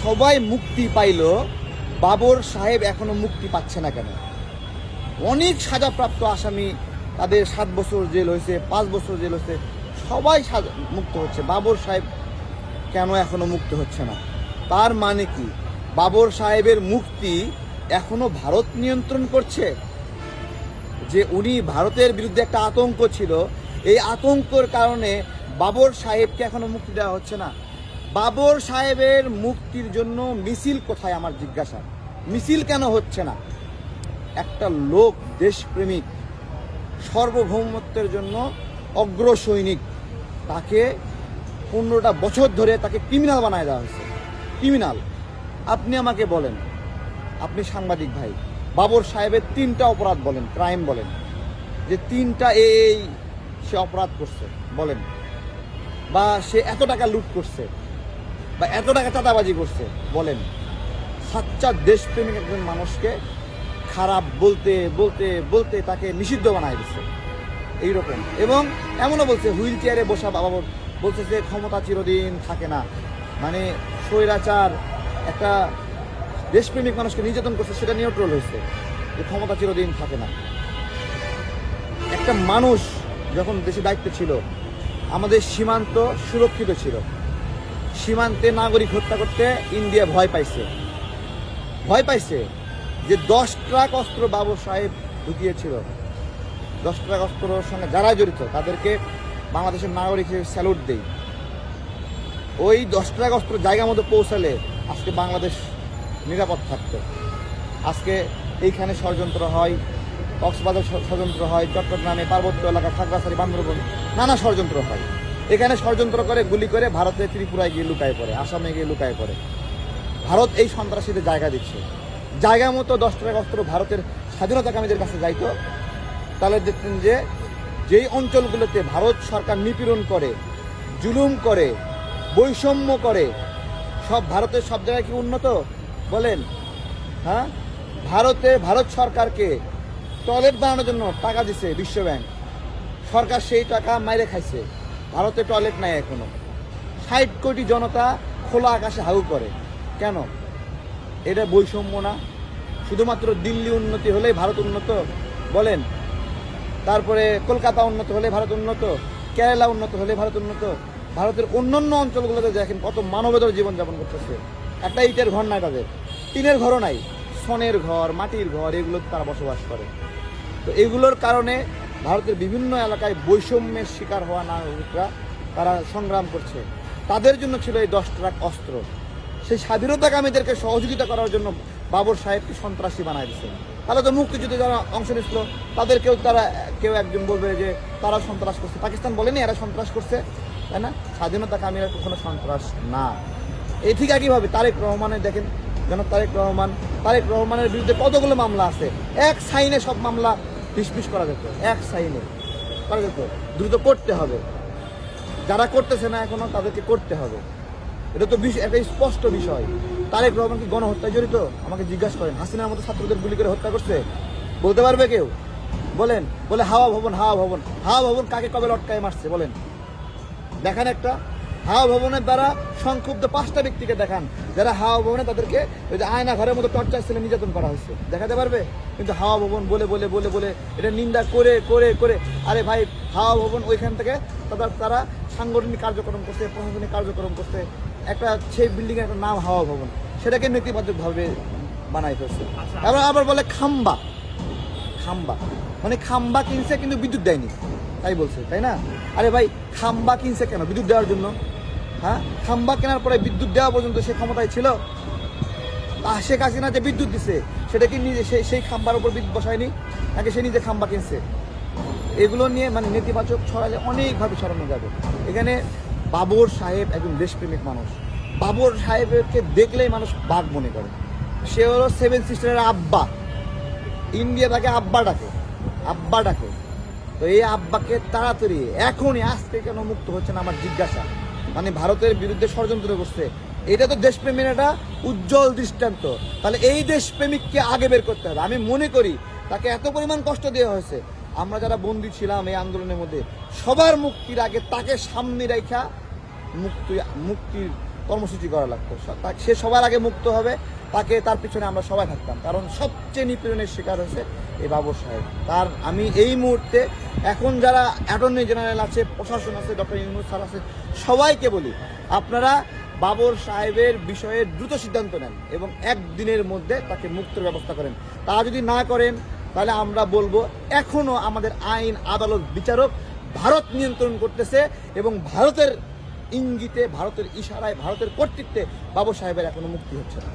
সবাই মুক্তি পাইল, বাবর সাহেব এখনো মুক্তি পাচ্ছে না কেন? অনেক সাজাপ্রাপ্ত আসামি, তাদের 7 বছর জেল হয়েছে, 5 বছর জেল হয়েছে, সবাই মুক্ত হচ্ছে, বাবর সাহেব কেন এখনো মুক্ত হচ্ছে না? তার মানে কি বাবর সাহেবের মুক্তি এখনো ভারত নিয়ন্ত্রণ করছে? যে উনি ভারতের বিরুদ্ধে একটা আতঙ্ক ছিল, এই আতঙ্কের কারণে বাবর সাহেবকে এখনো মুক্তি দেওয়া হচ্ছে না। বাবর সাহেবের মুক্তির জন্য মিছিল কোথায়, আমার জিজ্ঞাসা। মিছিল কেন হচ্ছে না? একটা লোক দেশপ্রেমিক, সার্বভৌমত্বের জন্য অগ্রসৈনিক, তাকে 15টা বছর ধরে তাকে ক্রিমিনাল বানায় দেওয়া হয়েছে। ক্রিমিনাল। আপনি আমাকে বলেন, আপনি সাংবাদিক ভাই, বাবর সাহেবের 3টা অপরাধ বলেন, ক্রাইম বলেন, যে 3টা এই সে অপরাধ করছে বলেন, বা সে এত টাকা লুট করছে, বা এত টাকা চাঁদাবাজি করছে বলেন। সাচ্চা দেশপ্রেমিক একজন মানুষকে খারাপ বলতে বলতে বলতে তাকে নিষিদ্ধ বানায় দিচ্ছে এইরকম। এবং এমনও বলছে হুইল চেয়ারে বসা বাবর বলছে যে ক্ষমতা চিরদিন থাকে না, মানে স্বৈরাচার একটা দেশপ্রেমিক মানুষকে নির্যাতন করছে, সেটা নিয়েও ট্রোল হয়েছে যে ক্ষমতা চিরদিন থাকে না। একটা মানুষ যখন দেশে দায়িত্বে ছিল, আমাদের সীমান্ত সুরক্ষিত ছিল, সীমান্তে নাগরিক হত্যা করতে ইন্ডিয়া ভয় পাইছে যে 10 ট্রাক অস্ত্র বাবর সাহেব ঢুকিয়েছিল। 10 ট্রাক অস্ত্রের সঙ্গে যারা জড়িত তাদেরকে বাংলাদেশের নাগরিক হিসেবে স্যালুট দেই। ওই 10 ট্রাক অস্ত্র জায়গা মতো পৌঁছালে আজকে বাংলাদেশ নিরাপদ থাকতো। আজকে এইখানে ষড়যন্ত্র হয়, কক্সবাজার ষড়যন্ত্র হয়, চট্টগ্রামে পার্বত্য এলাকা, খাগড়াছড়ি, বান্দরবান নানা ষড়যন্ত্র হয়। এখানে ষড়যন্ত্র করে গুলি করে ভারতে ত্রিপুরায় গিয়ে লুকায় পড়ে, আসামে গিয়ে লুকায় পড়ে। ভারত এই সন্ত্রাসীদের জায়গা দিচ্ছে। জায়গা মতো 10 ট্রাক অস্ত্র ভারতের স্বাধীনতাকামীদের কাছে যাইতো, তাহলে দেখতেন যে যেই অঞ্চলগুলোতে ভারত সরকার নিপীড়ন করে, জুলুম করে, বৈষম্য করে, সব ভারতের সব জায়গায় কি উন্নত বলেন? হ্যাঁ, ভারত সরকারকে টয়লেট বানানোর জন্য টাকা দিছে বিশ্বব্যাংক, সরকার সেই টাকা মাইরে খাইছে। ভারতে টয়লেট নাই এখনো। 60 কোটি জনতা খোলা আকাশে হাউ করে কেন? এটা বৈষম্য না? শুধুমাত্র দিল্লি উন্নতি হলেই ভারত উন্নত বলেন? তারপরে কলকাতা উন্নত হলে ভারত উন্নত, কেরালা উন্নত হলে ভারত উন্নত? ভারতের অন্যান্য অঞ্চলগুলোতে দেখেন কত মানবেতর জীবনযাপন করতেছে। একটা ইটের ঘর নাই তাদের, টিনের ঘরও নাই, সনের ঘর, মাটির ঘর, এগুলোতে তারা বসবাস করে। তো এগুলোর কারণে ভারতের বিভিন্ন এলাকায় বৈষম্যের শিকার হওয়া নাগরিকরা তারা সংগ্রাম করছে। তাদের জন্য ছিল এই 10 ট্রাক অস্ত্র। সেই স্বাধীনতাকামীদেরকে সহযোগিতা করার জন্য বাবর সাহেবকে সন্ত্রাসী বানায় দিচ্ছে। তাহলে তো মুক্তিযুদ্ধে যারা অংশ নিয়েছিল তাদেরকেও কেউ একজন বলবে যে তারা সন্ত্রাস করছে। পাকিস্তান বলেনি এরা সন্ত্রাস করছে, তাই না? স্বাধীনতাকামীরা কখনো সন্ত্রাস না। এই ঠিক একইভাবে তারেক রহমানের দেখেন, যেন তারেক রহমানের বিরুদ্ধে কতগুলো মামলা আছে, এক সাইনে সব মামলা ডিসমিস করা যেত, এক সাইনে করা যেত। দ্রুত করতে হবে, যারা করতেছে না এখনো তাদেরকে করতে হবে। এটা তো একটা স্পষ্ট বিষয়। তারেক রহমান কি গণহত্যায় জড়িত? আমাকে জিজ্ঞাসা করেন। হাসিনার মতো ছাত্রদের গুলি করে হত্যা করছে? বলতে পারবে কেউ? বলেন। বলে হাওয়া ভবন কাকে কবে লটকায় মারছে বলেন? দেখান একটা হাওয়া ভবনের দ্বারা সংক্ষুব্ধ 5টা ব্যক্তিকে দেখান যারা হাওয়া ভবনে তাদেরকে ওই যে আয়না ঘরের মতো টর্চার ছেলে নির্যাতন করা হয়েছে, দেখাতে পারবে? কিন্তু হাওয়া ভবন বলে বলে বলে বলে এটা নিন্দা করে করে করে, আরে ভাই হাওয়া ভবন ওইখান থেকে তারা সাংগঠনিক কার্যক্রম করছে, প্রশাসনিক কার্যক্রম করছে, একটা সেই বিল্ডিংয়ের একটা নাম হাওয়া ভবন, সেটাকে নেতিবাচকভাবে বানাই ফেলছে। আবার বলে খাম্বা মানে খাম্বা কিনছে কিন্তু বিদ্যুৎ দেয়নি, তাই বলছে, তাই না? আরে ভাই খাম্বা কিনছে কেন? বিদ্যুৎ দেওয়ার জন্য। হ্যাঁ, খাম্বা কেনার পরে বিদ্যুৎ দেওয়া পর্যন্ত সে ক্ষমতায় ছিল? শেখ হাসিনা যে বিদ্যুৎ দিছে সেটা কি নিজে সেই খাম্বার উপর বিদ্যুৎ বসায়নি, নাকি সে নিজে খাম্বা কিনছে? এগুলো নিয়ে মানে নেতিবাচক ছড়ালে অনেকভাবে ছড়ানো যাবে। এখানে বাবর সাহেব একজন দেশপ্রেমিক মানুষ। বাবর সাহেবকে দেখলেই মানুষ বাঘ মনে করে। সে হলো 7 সিস্টারের আব্বা। ইন্ডিয়া তাকে আব্বা ডাকে। তো এই আব্বাকে তাড়াতাড়ি এখনই আজকে কেন মুক্ত হচ্ছে না আমার জিজ্ঞাসা। মানে ভারতের বিরুদ্ধে ষড়যন্ত্র করছে, এটা তো দেশপ্রেমের একটা উজ্জ্বল দৃষ্টান্ত। তাহলে এই দেশপ্রেমিককে আগে বের করতে হবে। আমি মনে করি তাকে এত পরিমাণ কষ্ট দেওয়া হয়েছে, আমরা যারা বন্দী ছিলাম এই আন্দোলনের মধ্যে, সবার মুক্তির আগে তাকে সামনে রেখা মুক্তির কর্মসূচি করা লাগতো। সে সবার আগে মুক্ত হবে, তার পিছনে আমরা সবাই থাকতাম। কারণ সবচেয়ে নিপীড়নের শিকার হয়েছে এই বাবর সাহেব। আমি এই মুহূর্তে এখন যারা অ্যাটর্নি জেনারেল আছে, প্রশাসন আছে, ডক্টর ইউনূস স্যার আছে, সবাইকে বলি আপনারা বাবর সাহেবের বিষয়ে দ্রুত সিদ্ধান্ত নেন এবং একদিনের মধ্যে তাকে মুক্তের ব্যবস্থা করেন। তা যদি না করেন তাহলে আমরা বলবো এখনো আমাদের আইন, আদালত, বিচারক ভারত নিয়ন্ত্রণ করতেছে এবং ভারতের ইঙ্গিতে, ভারতের ইশারায়, ভারতের কর্তৃত্বে বাবর সাহেবের এখনো মুক্তি হচ্ছে না।